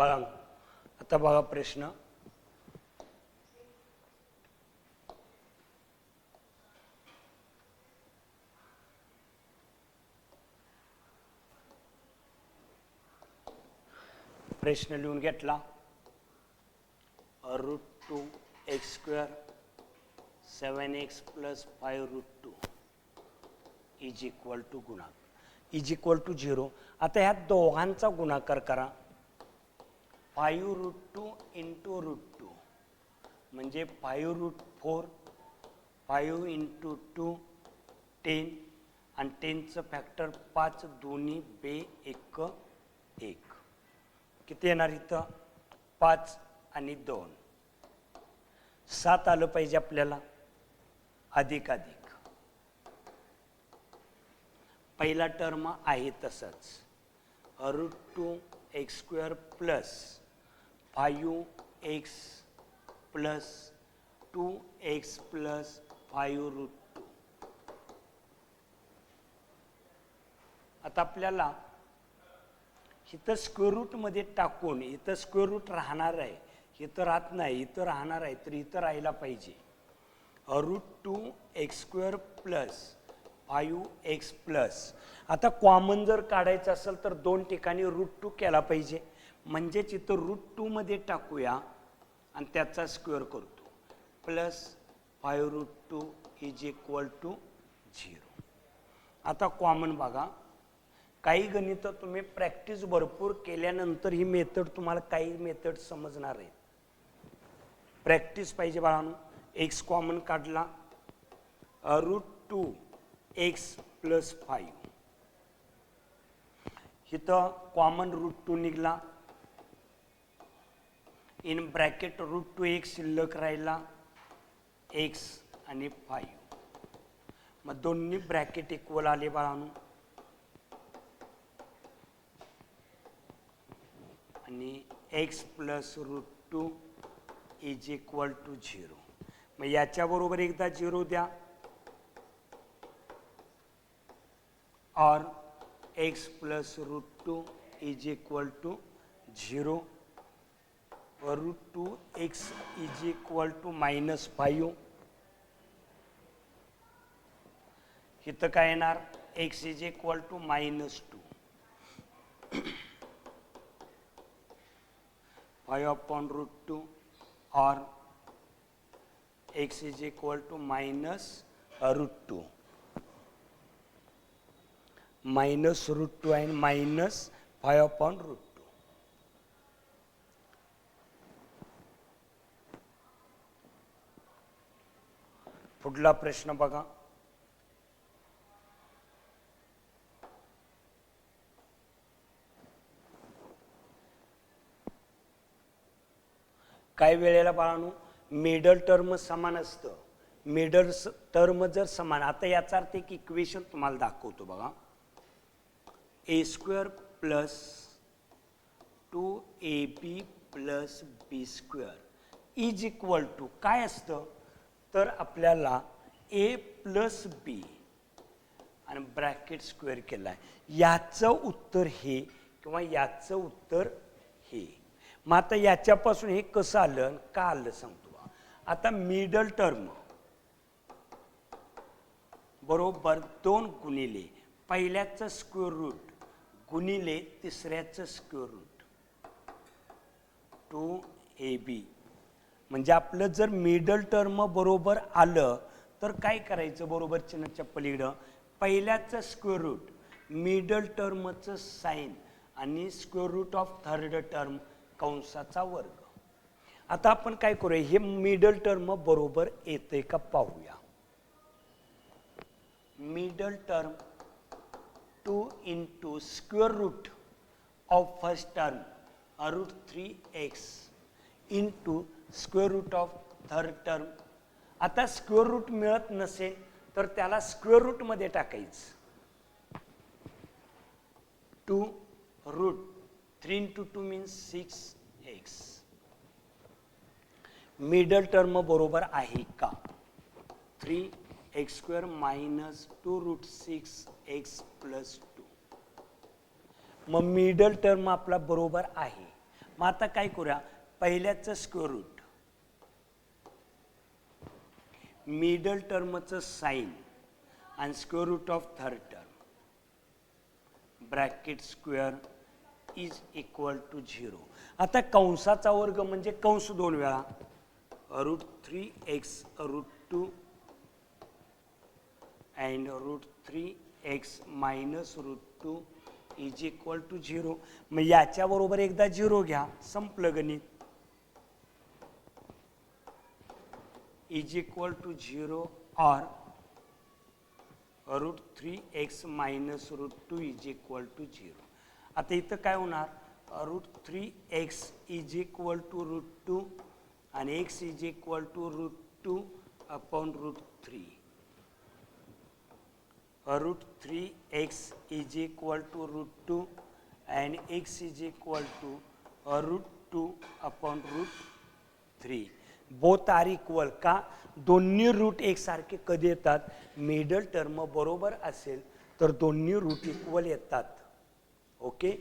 बाळांनो, आता बघा प्रश्न. प्रश्न लिहून घेतला. √2x² 7x + 5√2 = गुणाकार = 0. आता ह्या दोघांचा गुणाकार करा. 5√2 × √2 म्हणजे 5√4, 5 × 2 10 आणि 10चं फॅक्टर 5 दोन्ही बे 1 1. किती येणार इथं? 5 आणि 2 7 आलं पाहिजे आपल्याला. अधिक अधिक पहिला टर्म आहे तसंच. √2x² + 5x + 2x + 5√2. आता आपल्याला इथं स्क्वेअर रूटमध्ये टाकून, इथं स्क्वेअर रूट राहणार आहे, इथं राहत नाही, इथं राहणार आहे, तर इथं राहायला पाहिजे. √2x² + 5x + आता कॉमन जर काढायचं असेल तर दोन ठिकाणी √2 केला पाहिजे. म्हणजेच इथं √2 मध्ये टाकूया आणि त्याचा स्क्वेअर करतो. +5√2 = 0. आता कॉमन बघा. काही गणित तुम्ही प्रॅक्टिस भरपूर केल्यानंतर ही मेथड तुम्हाला काही मेथड समजणार आहेत. प्रॅक्टिस पाहिजे बाळांनो. x कॉमन काढला. √2x + 5 इथं कॉमन √2 निघला. इन ब्रॅकेट √2x शिल्लक राहिला, x आणि 5. मग दोन्ही ब्रॅकेट इक्वल आले बाळांनो. आणि x + √2 = 0. मग याच्याबरोबर एकदा 0 द्या. और x + √2 = 0. √2x = -5. इथं काय येणार? x = -2. 5/√2 और x = -√2 -√2 and -5/√2. पुढला प्रश्न बघा. काही वेळेला बाळांनो मिडल टर्म समान असतं. मिडल टर्म जर समान, आता याचा अर्थ एक इक्वेशन तुम्हाला दाखवतो बघा. a² + 2ab + b² = काय असतं? तर आपल्याला a + b आणि ब्रॅकेट स्क्वेअर केलाय. याचं उत्तर हे किंवा याचं उत्तर हे. मग आता याच्यापासून हे कसं आलं, का आलं सांगतो. आता मिडल टर्म बरोबर 2 गुणिले पहिल्याचं स्क्वेअर रूट गुणिले तिसऱ्याचं स्क्वेअर रूट 2ab. म्हणजे आपलं जर मिडल टर्म बरोबर आलं तर काय करायचं? बरोबर चिन्हाच्या पलीकडं पहिल्याचं स्क्वेअर रूट, मिडल टर्मचं साइन आणि square root of third term कंसाचा वर्ग. आता आपण काय करूया, हे मिडल टर्म बरोबर येते का पाहूया. Middle term 2 × square root of first term √3x × square root of third term. आता स्क्वेअर रूट मिळत नसेल तर त्याला स्क्वेअर रूट मध्ये टाकायचं. 2√3 × 2 means 6x. मिडल टर्म बरोबर आहे का? 3x² - 2√6x + 2. मग मिडल टर्म आपला बरोबर आहे. मग आता काय करूया, पहिल्याचं स्क्वेअर रूट, मिडल टर्मचं साइन आणि square root of third term, bracket square is equal to 0. आता कंसाचा वर्ग म्हणजे कंस 2 वेळा, √3x √2 and √3x minus √2 is equal to 0. मग याच्याबरोबर एकदा 0 घ्या, संपलं गणित. इज इक्वल टू 0 और √3x minus √2 is equal to 0. आता इथं काय होणार, √3x इज इक्वल टू √2 आणि x is equal to √2 upon √3. √3x is equal to √2 and x is equal to √2 upon √3. Both are equal. का दोन्ही रूट एकसारखे कधी येतात, मिडल टर्म बरोबर असेल तर दोन्ही रूट इक्वल येतात. ओके.